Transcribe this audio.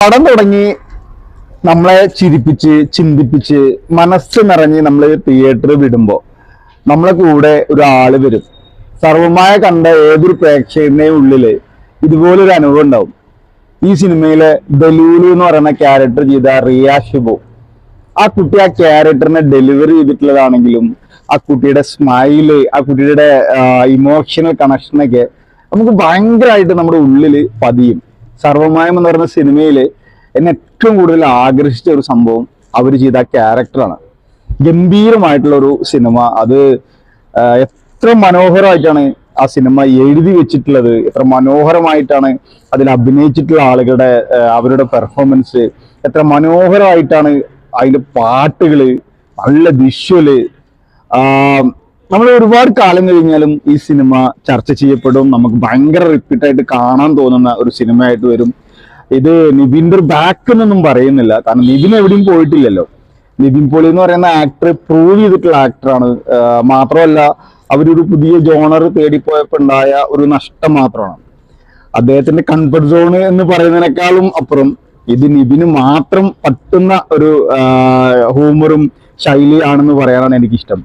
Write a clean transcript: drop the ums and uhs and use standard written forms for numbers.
പടം തുടങ്ങി നമ്മളെ ചിരിപ്പിച്ച് ചിന്തിപ്പിച്ച് മനസ്സ് നിറഞ്ഞ് നമ്മൾ തിയേറ്ററിൽ വിടുമ്പോൾ നമ്മളെ കൂടെ ഒരാള് വരും. സർവമായ കണ്ട ഏതൊരു പ്രേക്ഷകരുടെയും ഉള്ളില് ഇതുപോലൊരു അനുഭവം ഉണ്ടാവും. ഈ സിനിമയിലെ ദലൂലു എന്ന് പറയുന്ന ക്യാരക്ടർ ചെയ്ത റിയ ഷിബു, ആ കുട്ടി ആ ക്യാരക്ടറിനെ ഡെലിവറി ചെയ്തിട്ടുള്ളതാണെങ്കിലും ആ കുട്ടിയുടെ സ്മൈല്, ആ കുട്ടിയുടെ ഇമോഷണൽ കണക്ഷനൊക്കെ നമുക്ക് ഭയങ്കരമായിട്ട് നമ്മുടെ ഉള്ളിൽ പതിയും. സർവമായം എന്ന് പറയുന്ന സിനിമയിൽ എന്നെ ഏറ്റവും കൂടുതൽ ആകർഷിച്ച ഒരു സംഭവം അവർ ചെയ്ത ആ ക്യാരക്ടറാണ്. ഗംഭീരമായിട്ടുള്ള ഒരു സിനിമ. അത് എത്ര മനോഹരമായിട്ടാണ് ആ സിനിമ എഴുതി വെച്ചിട്ടുള്ളത്, എത്ര മനോഹരമായിട്ടാണ് അതിൽ അഭിനയിച്ചിട്ടുള്ള ആളുകളുടെ അവരുടെ പെർഫോമൻസ്, എത്ര മനോഹരമായിട്ടാണ് അതിന്റെ പാട്ടുകള്, നല്ല വിഷ്വല്. നമ്മൾ ഒരുപാട് കാലം കഴിഞ്ഞാലും ഈ സിനിമ ചർച്ച ചെയ്യപ്പെടും, നമുക്ക് ഭയങ്കര റിപ്പീറ്റായിട്ട് കാണാൻ തോന്നുന്ന ഒരു സിനിമയായിട്ട് വരും. ഇത് നിവിൻ്റെ ഒരു ബാക്ക് എന്നൊന്നും പറയുന്നില്ല, കാരണം നിവിൻ എവിടെയും പോയിട്ടില്ലല്ലോ. നിവിൻ പോളി എന്ന് പറയുന്ന ആക്ടർ പ്രൂവ് ചെയ്തിട്ടുള്ള ആക്ടറാണ്. മാത്രമല്ല അവരൊരു പുതിയ ജോണർ തേടിപ്പോയപ്പോൾ ഉണ്ടായ ഒരു നഷ്ടം മാത്രമാണ്. അദ്ദേഹത്തിന്റെ കംഫർട്ട് സോണ് എന്ന് പറയുന്നതിനേക്കാളും അപ്പുറം ഇത് നിവിന് മാത്രം പറ്റുന്ന ഒരു ഹ്യൂമറും ശൈലി ആണെന്ന് പറയാനാണ് എനിക്കിഷ്ടം.